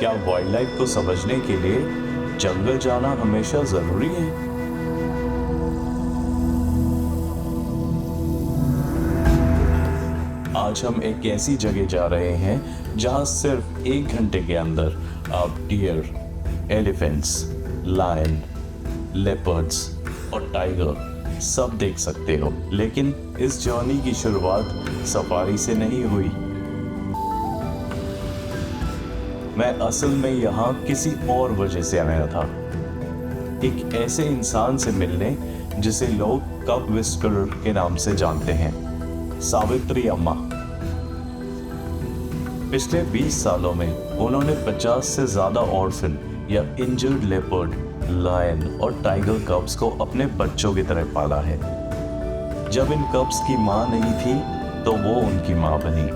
क्या wild life को समझने के लिए जंगल जाना हमेशा जरूरी है? आज हम एक ऐसी जगह जा रहे हैं जहां सिर्फ 1 घंटे के अंदर आप डियर, एलिफेंट्स, लायन, लेपर्ड्स और टाइगर सब देख सकते हो। लेकिन इस जर्नी की शुरुआत सफारी से नहीं हुई। मैं असल में यहाँ किसी और वजह से आया था, एक ऐसे इंसान से मिलने जिसे लोग कब विस्परर के नाम से जानते हैं, सावित्री अम्मा। पिछले 20 सालों में उन्होंने 50 से ज्यादा ऑर्फन या इंजर्ड लेपर्ड, लायन और टाइगर कब्स को अपने बच्चों की तरह पाला है। जब इन कब्स की मां नहीं थी तो वो उनकी मां बनी।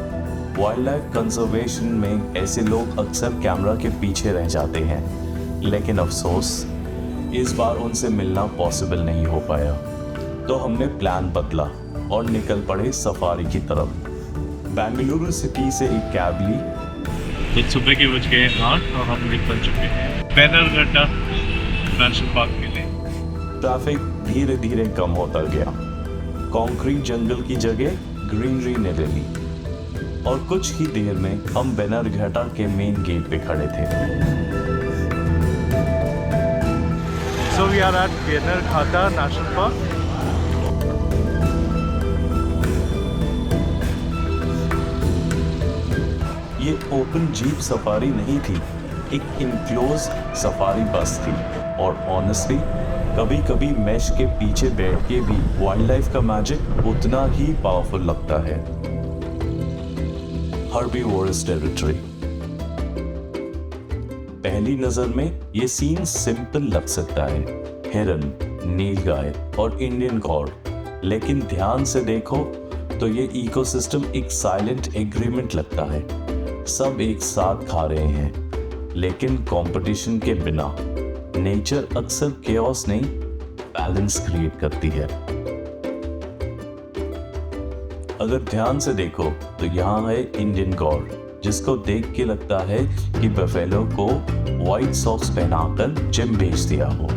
वाइल्ड लाइफ कंजर्वेशन में ऐसे लोग अक्सर कैमरा के पीछे रह जाते हैं, लेकिन अफसोस इस बार उनसे मिलना पॉसिबल नहीं हो पाया। तो हमने प्लान बदला और निकल पड़े सफारी की तरफ। बेंगलुरु सिटी से एक कैब ली। तो सुबह के बज गए 8 और हम निकल चुके हैं बैनरघट्टा नेशनल पार्क के लिए। ट्रैफिक धीरे धीरे कम होता गया। कंक्रीट जंगल की जगह ग्रीनरी ने ले ली और कुछ ही देर में हम बैनरघट्टा के मेन गेट पे खड़े थे। So we are at Bannerghatta national park. ये ओपन जीप सफारी नहीं थी, एक इनक्लोज सफारी बस थी। और ऑनेस्टली कभी कभी मैश के पीछे बैठ के भी वाइल्ड लाइफ का मैजिक उतना ही पावरफुल लगता है। Herbivorous territory. पहली नजर में ये सीन सिंपल लग सकता है, हिरन, नीलगाय और इंडियन कॉर्ड, लेकिन ध्यान से देखो तो ये इकोसिस्टम एक साइलेंट एग्रीमेंट लगता है। सब एक साथ खा रहे हैं, लेकिन कंपटीशन के बिना। नेचर अक्सर केओस नहीं, बैलेंस क्रिएट करती है। अगर ध्यान से देखो तो यहाँ है इंडियन गॉड, जिसको देख के लगता है कि बफेलो को व्हाइट सॉक्स पहनाकर जिम भेज दिया हो।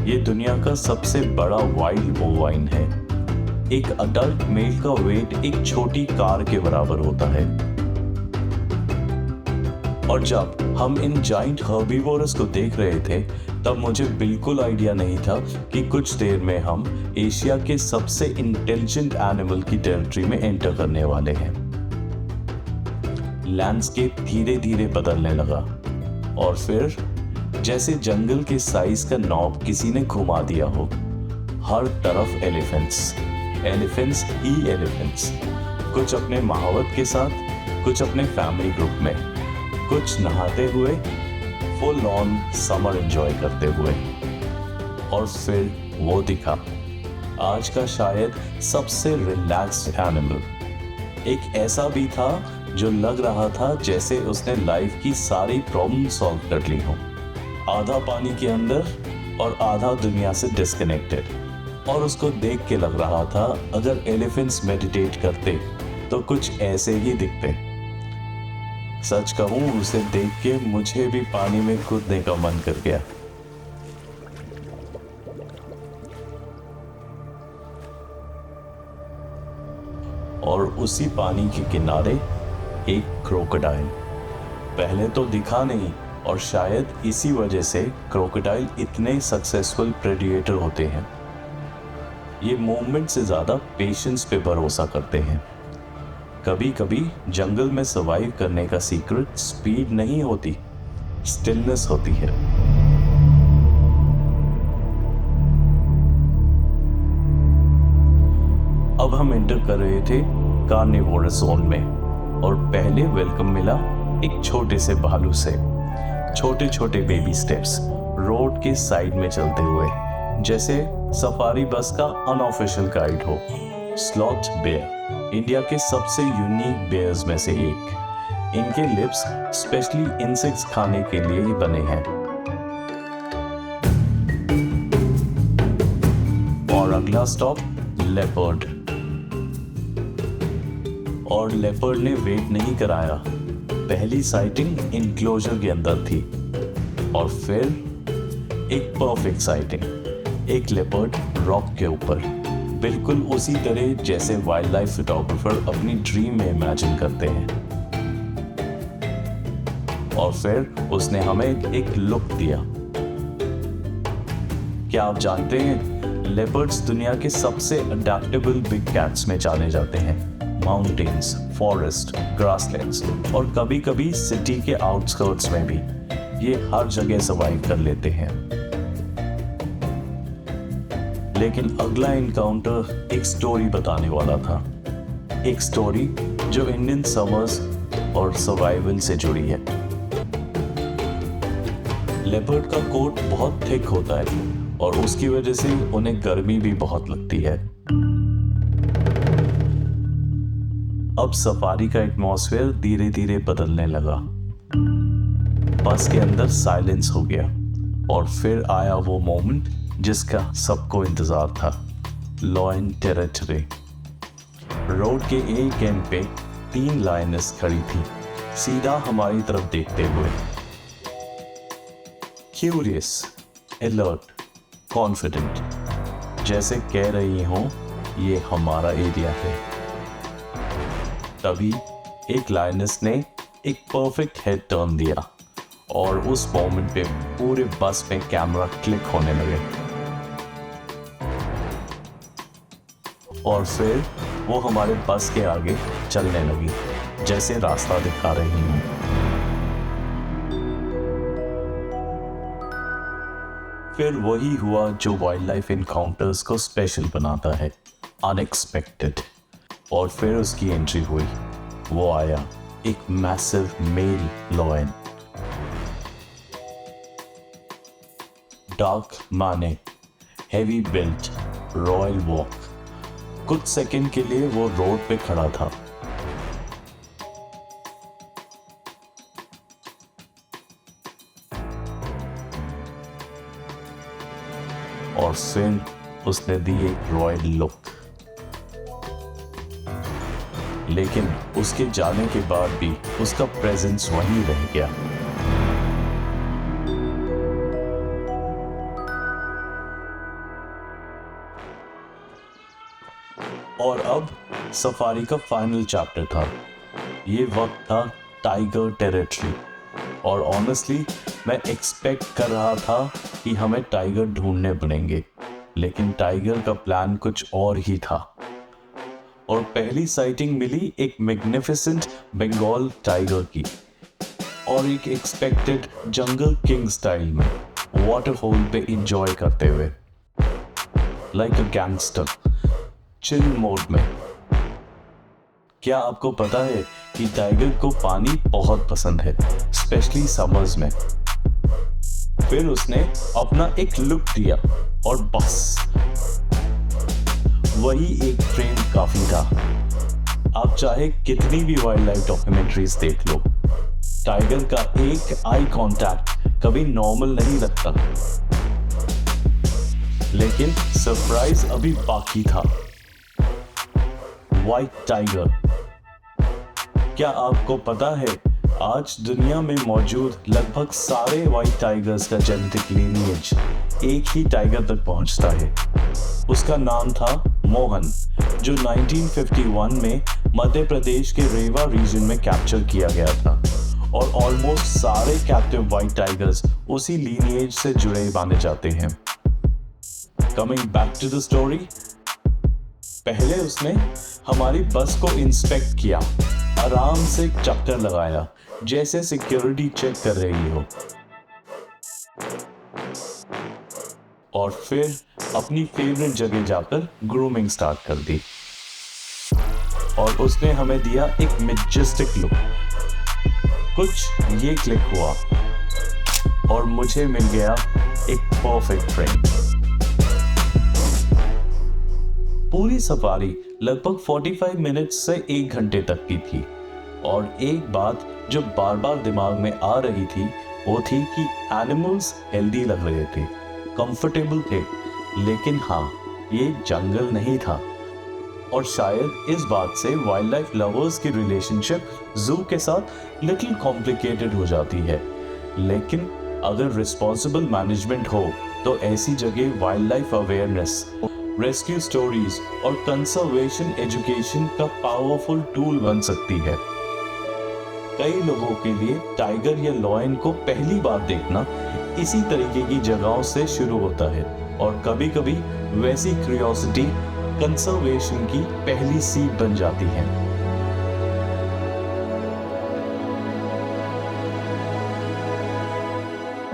ये दुनिया का सबसे बड़ा वाइल्ड बोवाइन है। एक अडल्ट मेल का वेट एक छोटी कार के बराबर होता है। और जब हम इन जाइंट हर्बीवोरस को देख रहे थे तब मुझे बिल्कुल आइडिया नहीं था कि कुछ देर में हम एशिया के सबसे इंटेलिजेंट एनिमल की टेरिटरी में एंटर करने वाले हैं। लैंडस्केप धीरे धीरे बदलने लगा और फिर जैसे जंगल के साइज का नॉब किसी ने घुमा दिया हो। हर तरफ एलिफेंट्स, एलिफेंट्स ही एलिफेंट्स, कुछ अपने महावत के साथ, कुछ अपने फैमिली ग्रुप में, कुछ नहाते हुए, फुल ऑन समर एंजॉय करते हुए। और फिर वो दिखा, आज का शायद सबसे रिलैक्स्ड एनिमल। एक ऐसा भी था जो लग रहा था जैसे उसने लाइफ की सारी प्रॉब्लम सॉल्व कर ली हो। आधा पानी के अंदर और आधा दुनिया से डिस्कनेक्टेड। और उसको देख के लग रहा था अगर एलिफेंट्स मेडिटेट करते तो कुछ ऐसे ही दिखते। सच कहूं, उसे देख के मुझे भी पानी में कूदने का मन कर गया। और उसी पानी के किनारे एक क्रोकोडाइल। पहले तो दिखा नहीं, और शायद इसी वजह से क्रोकोडाइल इतने सक्सेसफुल प्रेडिएटर होते हैं। ये मूवमेंट से ज्यादा पेशेंस पे भरोसा करते हैं। कभी कभी जंगल में सर्वाइव करने का सीक्रेट स्पीड नहीं होती, स्टिलनेस होती है। अब हम एंटर कर रहे थे कार्निवोरस जोन में, और पहले वेलकम मिला एक छोटे से भालू से। छोटे छोटे बेबी स्टेप्स रोड के साइड में चलते हुए, जैसे सफारी बस का अनऑफिशियल गाइड हो। स्लॉथ बेयर, इंडिया के सबसे यूनिक बेयर्स में से एक। इनके लिप्स स्पेशली इंसेक्ट्स खाने के लिए ही बने हैं। और अगला स्टॉप लेपर्ड। और लेपर्ड ने वेट नहीं कराया, पहली साइटिंग इनक्लोजर के अंदर थी और फिर एक परफेक्ट साइटिंग, एक लेपर्ड रॉक के ऊपर, बिल्कुल उसी तरह जैसे वाइल्ड लाइफ फोटोग्राफर अपनी ड्रीम में इमेजिन करते हैं। और फिर उसने हमें एक लुक दिया। क्या आप जानते हैं, लेपर्ड्स दुनिया के सबसे अडैप्टेबल बिग कैट्स में जाने जाते हैं। माउंटेन्स, फॉरेस्ट, ग्रासलैंड्स और कभी कभी सिटी के आउटस्कर्ट्स में भी ये हर जगह सर्वाइव कर लेते हैं। लेकिन अगला इनकाउंटर एक स्टोरी बताने वाला था, एक स्टोरी जो इंडियन समर्स और सर्वाइवल से जुड़ी है। लेपर्ड का कोट बहुत थिक होता है और उसकी वजह से उन्हें गर्मी भी बहुत लगती है। अब सफारी का एटमॉस्फेयर धीरे धीरे बदलने लगा। बस के अंदर साइलेंस हो गया और फिर आया वो मोमेंट जिसका सबको इंतजार था। Law and territory. रोड के एक एंड पे 3 लायनेस खड़ी थी, सीधा हमारी तरफ देखते हुए। क्यूरियस, अलर्ट, कॉन्फिडेंट, जैसे कह रही हो ये हमारा एरिया है। तभी एक लायनेस ने एक परफेक्ट हेड टर्न दिया और उस मोमेंट पे पूरे बस में कैमरा क्लिक होने लगे। और फिर वो हमारे बस के आगे चलने लगी, जैसे रास्ता दिखा रही हूँ। फिर वही हुआ जो वाइल्ड लाइफ इनकाउंटर्स को स्पेशल बनाता है, अनएक्सपेक्टेड। और फिर उसकी एंट्री हुई। वो आया, एक मैसिव मेल लॉयन। डार्क माने, हेवी बिल्ट, रॉयल वॉक। कुछ सेकंड के लिए वो रोड पे खड़ा था। और फिर उसने दी एक रॉयल लुक। लेकिन उसके जाने के बाद भी उसका प्रेजेंस वहीं रह गया। और अब सफारी का फाइनल चैप्टर था। ये वक्त था टाइगर टेरिटरी। और ऑनेस्टली मैं एक्सपेक्ट कर रहा था कि हमें टाइगर ढूंढने पड़ेंगे, लेकिन टाइगर का प्लान कुछ और ही था। और पहली साइटिंग मिली एक मैग्निफिसेंट बंगाल टाइगर की, और एक एक्सपेक्टेड जंगल किंग स्टाइल में वाटरफॉल पे एंजॉय करते हुए, like a gangster, chill mode में। क्या आपको पता है कि टाइगर को पानी बहुत पसंद है, स्पेशली समर्स में। फिर उसने अपना एक लुक दिया और बस वही एक फ्रेम काफी था। आप चाहे कितनी भी वाइल्ड लाइफ डॉक्यूमेंट्रीज देख लो, टाइगर का एक आई कांटेक्ट कभी नॉर्मल नहीं लगता। लेकिन सरप्राइज अभी बाकी था। White tiger. क्या आपको पता है आज दुनिया में मौजूद लगभग सारे व्हाइट टाइगर्स का जेनेटिक लीनिएज एक ही टाइगर तक पहुंचता है। उसका नाम था मोहन, जो 1951 में मध्य प्रदेश के रेवा रीजन में कैप्चर किया गया था। और ऑलमोस्ट सारे कैप्टिव व्हाइट टाइगर्स उसी लीनिएज से जुड़े माने जाते हैं। Coming back to the story, पहले उसने हमारी बस को इंस्पेक्ट किया, आराम से चक्कर लगाया, जैसे सिक्योरिटी चेक कर रही हो। और फिर अपनी फेवरेट जगह जाकर ग्रूमिंग स्टार्ट कर दी। और उसने हमें दिया एक मैजेस्टिक लुक। कुछ ये क्लिक हुआ और मुझे मिल गया एक परफेक्ट फ्रेम। पूरी सफारी लगभग 45 मिनट्स से 1 घंटे तक की थी। और एक बात जो बार बार दिमाग में आ रही थी वो थी कि एनिमल्स हेल्दी लग रहे थे, कंफर्टेबल थे, लेकिन हाँ, ये जंगल नहीं था। और शायद इस बात से वाइल्ड लाइफ लवर्स की रिलेशनशिप जू के साथ लिटिल कॉम्प्लिकेटेड हो जाती है। लेकिन अगर रिस्पॉन्सिबल मैनेजमेंट हो तो ऐसी जगह wild life awareness, rescue stories और कंजर्वेशन एजुकेशन का पावरफुल टूल बन सकती है। कई लोगों के लिए टाइगर या लॉयन को पहली बार देखना इसी तरीके की जगहों से शुरू होता है और कभी-कभी वैसी क्यूरियोसिटी कंजर्वेशन की पहली सीख बन जाती है।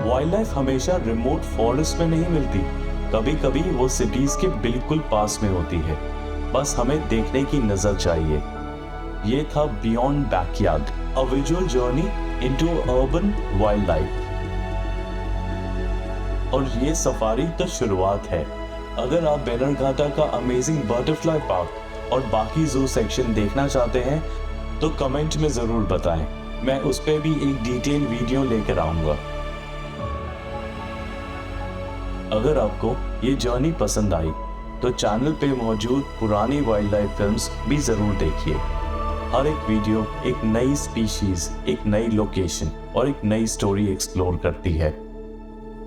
वाइल्ड लाइफ हमेशा रिमोट फॉरेस्ट में नहीं मिलती, कभी-कभी वो सिटीज के बिल्कुल पास में होती है, बस हमें देखने की नजर चाहिए। ये था beyond backyard, a visual journey into urban wild life. और ये सफारी तो शुरुआत है। अगर आप बेलरघाटा का अमेजिंग बटरफ्लाई पार्क और बाकी जू सेक्शन देखना चाहते हैं तो कमेंट में जरूर बताएं, मैं उस पर भी एक डिटेल वीडियो लेकर आऊंगा। अगर आपको ये जर्नी पसंद आई तो चैनल पे मौजूद पुरानी वाइल्ड लाइफ फिल्म्स भी जरूर देखिए। हर एक वीडियो एक नई स्पीशीज, एक नई लोकेशन और एक नई स्टोरी एक्सप्लोर करती है।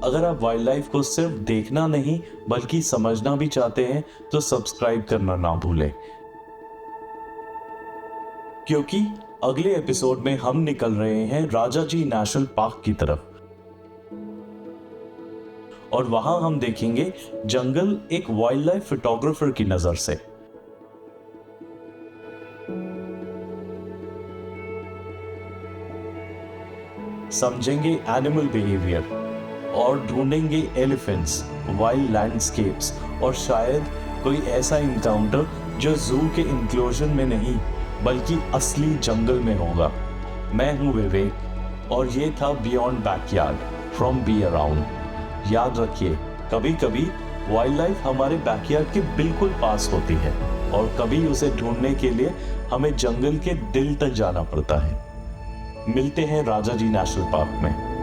अगर आप वाइल्ड लाइफ को सिर्फ देखना नहीं बल्कि समझना भी चाहते हैं तो सब्सक्राइब करना ना भूलें, क्योंकि अगले एपिसोड में हम निकल रहे हैं राजाजी नेशनल पार्क की तरफ और वहां हम देखेंगे जंगल एक वाइल्ड लाइफ फोटोग्राफर की नजर से। समझेंगे एनिमल बिहेवियर और ढूंढेंगे एलिफेंट्स, वाइल्ड लैंडस्केप्स और शायद कोई ऐसा इनकाउंटर जो जू के इंक्लोजन में नहीं बल्कि असली जंगल में होगा। मैं हूं विवेक और ये था beyond backyard from be around. याद रखिए, कभी कभी वाइल्ड लाइफ हमारे बैकयार्ड के बिल्कुल पास होती है और कभी उसे ढूंढने के लिए हमें जंगल के दिल तक जाना पड़ता है। मिलते हैं राजाजी नेशनल पार्क में।